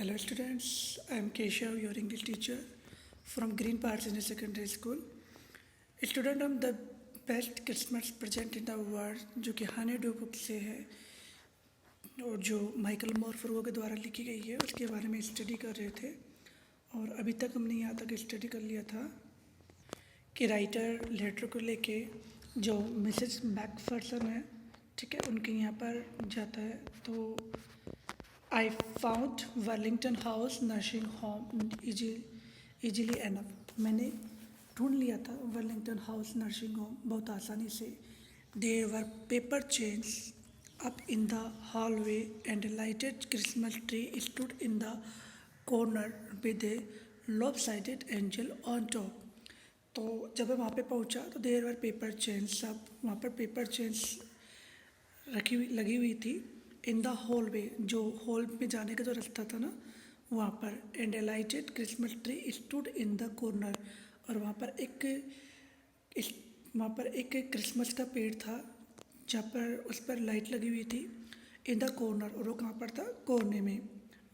Hello students, I am Keshav, your English teacher from Green Park Senior Secondary School. Student हम the best Christmas present in the world जो कि Honey do book से है और जो Michael मोरफरो के द्वारा लिखी गई है उसके बारे में स्टडी कर रहे थे। और अभी तक हमने यहाँ तक स्टडी कर लिया था कि राइटर लेटर को लेके जो मिसेस मैकफर्सन है, ठीक है, उनके यहाँ पर जाता है। तो I found Wellington House nursing home easily enough. मैंने ढूंढ लिया था वेलिंगटन हाउस नर्सिंग होम बहुत आसानी से। There were paper chains up in the hallway and a lighted Christmas tree stood in the corner with a lopsided angel on top. तो जब मैं वहाँ पे पहुँचा तो देर वर पेपर चेन्स, सब वहाँ पर पेपर चेन्स लगी हुई थी। इन द हॉल वे, जो हॉल में जाने का जो रास्ता था ना वहाँ पर, and A lighted Christmas tree stood in the corner, और वहाँ पर एक क्रिसमस का पेड़ था जहाँ पर उस पर लाइट लगी हुई थी। इन द कॉर्नर, और वो कहाँ पर था, कोने में।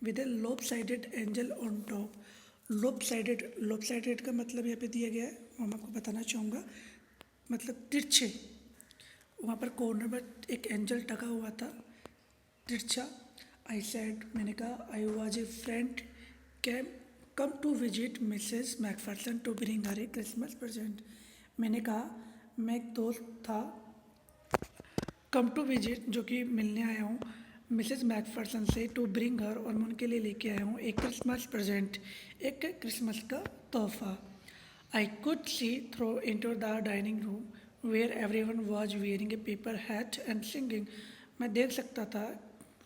विद ए लोप साइडेड एंजल ऑन टॉप। लोप साइडेड का मतलब यहाँ पे दिया गया है, मैं आपको बताना चाहूँगा, मतलब तिरछे। वहाँ पर कॉर्नर पर एक एंजल टका हुआ था, तिरछा। आई सेड, मैंने कहा, I was a friend came come to visit Mrs McPherson to bring her a Christmas present. मैंने कहा मैं एक दोस्त था, कम टू विजिट जो कि मिलने आया हूँ मिसेस मैकफर्सन से, टू ब्रिंग हर, और मैं उनके लिए लेके आया हूँ एक क्रिसमस प्रेजेंट, एक क्रिसमस का तोहफा। I could see through into the dining room where every one was wearing a paper hat and singing. मैं देख सकता था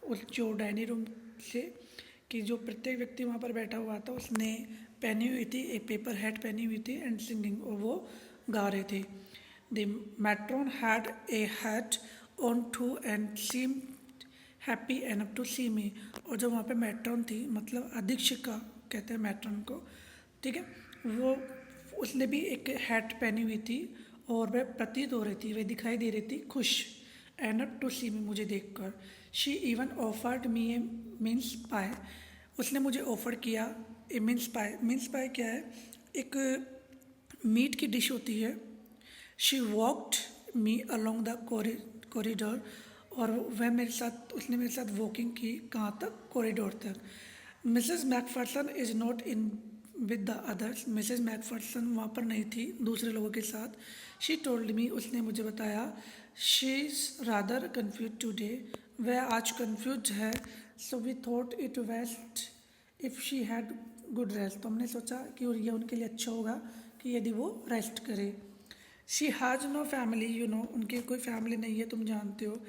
उस जो डाइनिंग रूम से कि जो प्रत्येक व्यक्ति वहाँ पर बैठा हुआ था उसने पहनी हुई थी, एक पेपर हैट पहनी हुई थी, एंड सिंगिंग, और वो गा रहे थे। The matron had a hat on too and seem happy enough to see me. और जो वहाँ पे मैट्रॉन थी, मतलब अधीक्षिका कहते हैं मैट्रॉन को, ठीक है, वो उसने भी एक हैट पहनी हुई थी और वह प्रतीत हो रही थी, वह दिखाई दे रही थी खुश, एनफ टू सी मी, मुझे देखकर। She even offered me a mince pie. उसने मुझे ऑफ़र किया ए मिन्स पाई। मिन्स पाई क्या है, एक मीट की डिश होती है। She walked me along the corridor, और वह मेरे साथ, उसने मेरे साथ वॉकिंग की, कहाँ तक, कॉरिडोर तक। Mrs Macpherson is not in with the others. Mrs Macpherson वहाँ पर नहीं थी दूसरे लोगों के साथ। शी टोल्ड मी, उसने मुझे बताया, she is rather confuse today, वह आज कन्फ्यूज है। So we thought it best if she had good rest. तो हमने सोचा कि ये उनके लिए अच्छा होगा कि यदि वो रेस्ट करे। She has no family, you know, उनकी कोई फैमिली नहीं है, तुम जानते हो।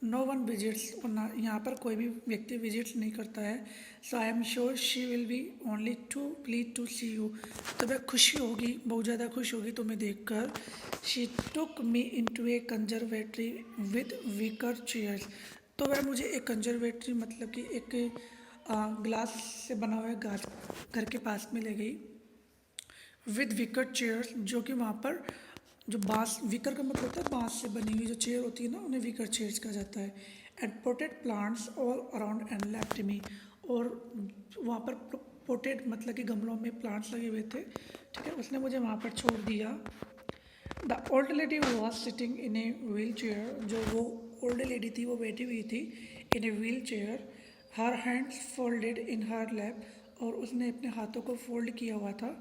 नो वन विजिट्स, और ना यहाँ पर कोई भी व्यक्ति विजिट्स नहीं करता है। So I am sure she will be only too please to see you. तो वह खुशी होगी, बहुत ज़्यादा खुश होगी तुम्हें देखकर। She took me in to a conservatory with wicker chairs. तो वह मुझे एक कंजर्वेटरी, मतलब कि एक ग्लास से बना हुआ घर के पास में ले गई, विद विकर चेयर्स, जो कि वहाँ पर जो बांस, विकर का मतलब होता है बांस से बनी हुई जो चेयर होती है ना, उन्हें विकर चेयर्स कहा जाता है। And potted plants all around and left me, और वहाँ पर पोटेड मतलब कि गमलों में प्लांट्स लगे हुए थे, ठीक है, उसने मुझे वहाँ पर छोड़ दिया। The old lady was sitting in a wheelchair, जो वो ओल्ड लेडी थी वो बैठी हुई थी in a wheelchair. Her hands folded in her lap, और उसने अपने हाथों को फोल्ड किया हुआ था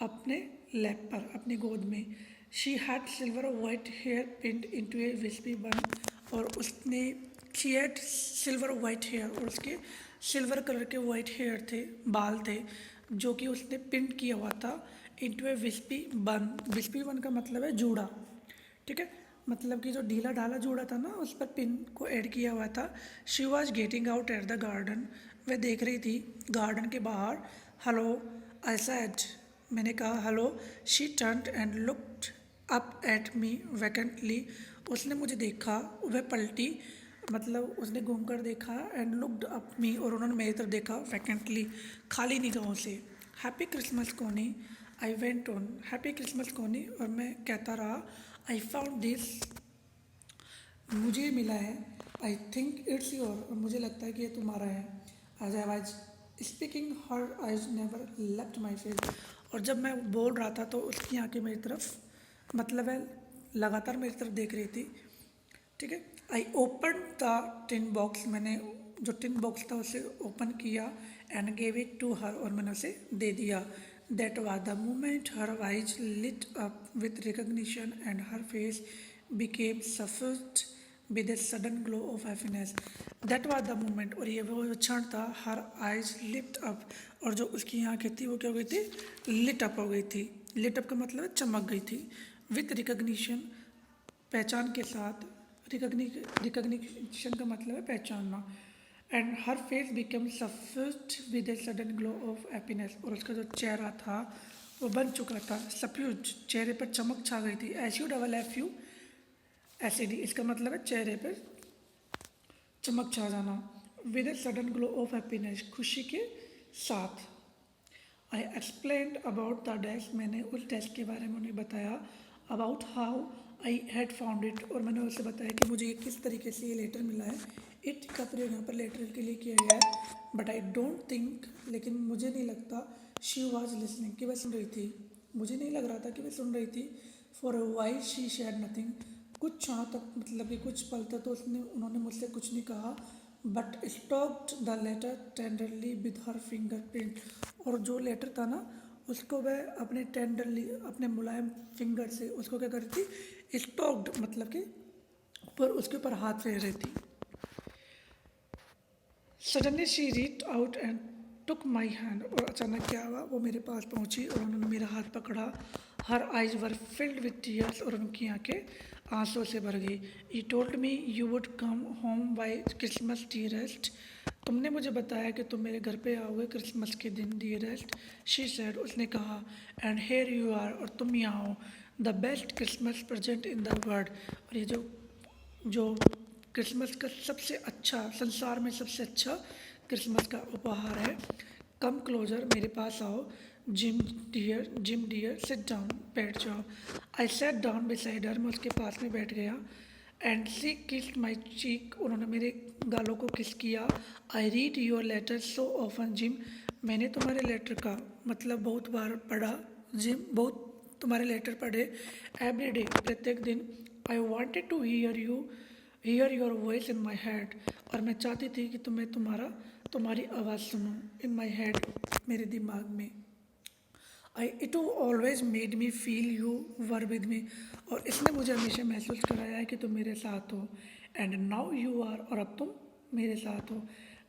अपने लैप पर, अपनी गोद में। She had silver white hair pinned into a wispy bun, और उसने, she had silver white hair, और उसके सिल्वर कलर के वाइट हेयर थे, बाल थे, जो कि उसने पिंड किया हुआ था इनटू ए विस्पी बन। विस्पी बन का मतलब है जूड़ा, ठीक है, मतलब कि जो ढीला ढाला जूड़ा था ना, उस पर पिन को ऐड किया हुआ था। She was getting out at the garden, वह देख रही थी गार्डन के बाहर। हेलो, आई सेड, मैंने कहा hello. She turned and looked up at me vacantly, उसने मुझे देखा, वह पलटी, मतलब उसने घूम कर देखा, एंड लुक्ड अप मी, और उन्होंने मेरी तरफ देखा वैकेंटली, खाली निगाहों से। हैप्पी क्रिसमस कोनी, I went on, happy Christmas कोनी, और मैं कहता रहा, आई फाउंड दिस, मुझे मिला है, आई थिंक इट्स योर, और मुझे लगता है कि ये तुम्हारा है। As I was speaking her eyes never left my face. और जब मैं बोल रहा था तो उसकी आंखें मेरी तरफ मतलब है लगातार मेरी तरफ देख रही थी। ठीक है। I open the tin box, मैंने जो टिन बॉक्स था उसे ओपन किया and gave it to her, और मैंने उसे दे दिया। That was the moment her eyes lit up with recognition and her face became suffused with a sudden glow of happiness. That was the moment, और ये वो क्षण था, हर आइज लिफ्ट अप, और जो उसकी आंखें थी वो क्या हो गई थी, लिट अप हो गई थी। लिट अप का मतलब है चमक गई थी। विथ रिकग्निशन, पहचान के साथ, रिकग्निशन का मतलब है पहचानना। And her face become suffused with a sudden glow of happiness, और उसका जो चेहरा था वो बन चुका था सफ्यूज, चेहरे पर चमक छा गई थी। S U double F U S A D, इसका मतलब है चेहरे पर चमक छा जाना। With a sudden glow of happiness, खुशी के साथ। आई एक्सप्लेन्ड अबाउट द डेस्क, मैंने उस डेस्क के बारे में उन्हें बताया। About how I had found it, और मैंने उसे बताया कि मुझे किस तरीके से ये लेटर मिला है। इट का प्रयोग यहाँ पर लेटर के लिए किया गया है। बट आई डोंट थिंक, लेकिन मुझे नहीं लगता, शी वॉज लिसनिंग, कि वह सुन रही थी। मुझे नहीं लग रहा था कि वह सुन रही थी। For a while she share nothing, कुछ क्षणों तक, मतलब कि कुछ पल तक तो उन्होंने मुझसे कुछ नहीं कहा। But stroked the letter tenderly with her finger print, और जो लेटर था ना उसको वह अपने टेंडरली, अपने मुलायम फिंगर से उसको क्या कर रही थी, स्टॉक्ड मतलब कि ऊपर, उसके ऊपर हाथ फेर रही थी। Suddenly she reached out and took my hand, और अचानक क्या हुआ, वो मेरे पास पहुंची और उन्होंने मेरा हाथ पकड़ा। Her eyes were filled with tears, और उनकी आंखें आंसू से भर गई। You told me you would come home by Christmas dearest, तुमने मुझे बताया कि तुम मेरे घर पे आओगे क्रिसमस के दिन डियरेस्ट। शी सेड, उसने कहा। एंड हेयर यू आर, और तुम यहाँ हो। The best Christmas present in the world, और ये जो क्रिसमस का सबसे अच्छा, संसार में सबसे अच्छा क्रिसमस का उपहार है। कम क्लोजर, मेरे पास आओ। जिम डियर सिट डाउन, बैठ जाओ। I sat down beside her, मैं उसके पास में बैठ गया। And she kissed my cheek, उन्होंने मेरे गालों को किस किया। I read your letter so often Jim, मैंने तुम्हारे लेटर का मतलब बहुत बार पढ़ा। जिम, बहुत तुम्हारे लेटर पढ़े। एवरी डे, प्रत्येक दिन। I wanted to hear your voice in my head, और मैं चाहती थी कि तुम्हारी आवाज़ सुनूं। इन माई हेड, मेरे दिमाग में। It always made me feel you were with me, और इसने मुझे हमेशा महसूस कराया है कि तुम मेरे साथ हो। एंड नाउ यू आर, और अब तुम मेरे साथ हो।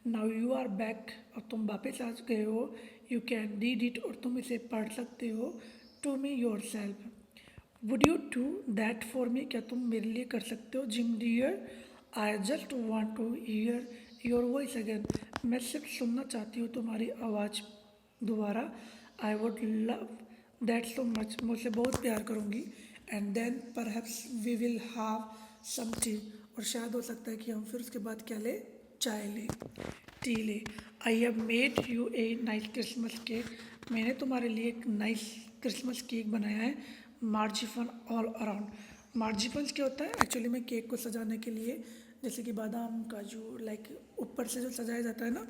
नाउ यू आर बैक, और तुम वापस आ गए हो। यू कैन रीड इट, और तुम इसे पढ़ सकते हो। To me yourself, would you do that for me, क्या तुम मेरे लिए कर सकते हो। Jim dear, I just want to hear your voice again, मैं सिर्फ सुनना चाहती हूँ तुम्हारी आवाज़ दोबारा। I would love that so much, मुझसे बहुत प्यार करूँगी। And then perhaps we will have some tea, और शायद हो सकता है कि हम फिर उसके बाद क्या ले, चाय ले, टी ले। I have made U a nice Christmas cake, मैंने तुम्हारे लिए एक नाइस क्रिसमस केक बनाया है। मार्जिफन ऑल अराउंड, मार्जिफन्स क्या होता है एक्चुअली में, केक को सजाने के लिए, जैसे कि बादाम काजू, लाइक ऊपर से जो सजाया जाता है ना,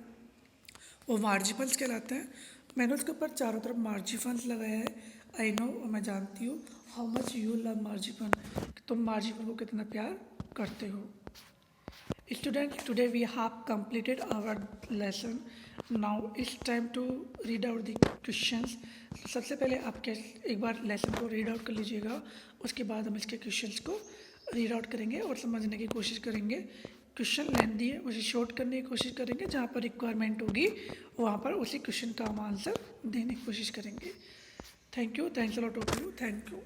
वो मार्जिफन्स कहलाते हैं। मैंने उसके ऊपर चारों तरफ मार्जिफन्स लगाया है। आई नो, और मैं जानती हूँ, हाउ मच यू लव मार्जिफन, तुम मार्जिफन को कितना प्यार करते हो। Students, today we have completed our lesson. Now it's time to read out the questions. सबसे पहले आप क्या एक बार लेसन को रीड आउट कर लीजिएगा, उसके बाद हम इसके क्वेश्चंस को रीड आउट करेंगे और समझने की कोशिश करेंगे। क्वेश्चन लेंथी है, उसे शॉर्ट करने की कोशिश करेंगे, जहाँ पर रिक्वायरमेंट होगी वहाँ पर उसी क्वेश्चन का हम आंसर देने की कोशिश करेंगे। Thank you, thanks a lot of you, thank you.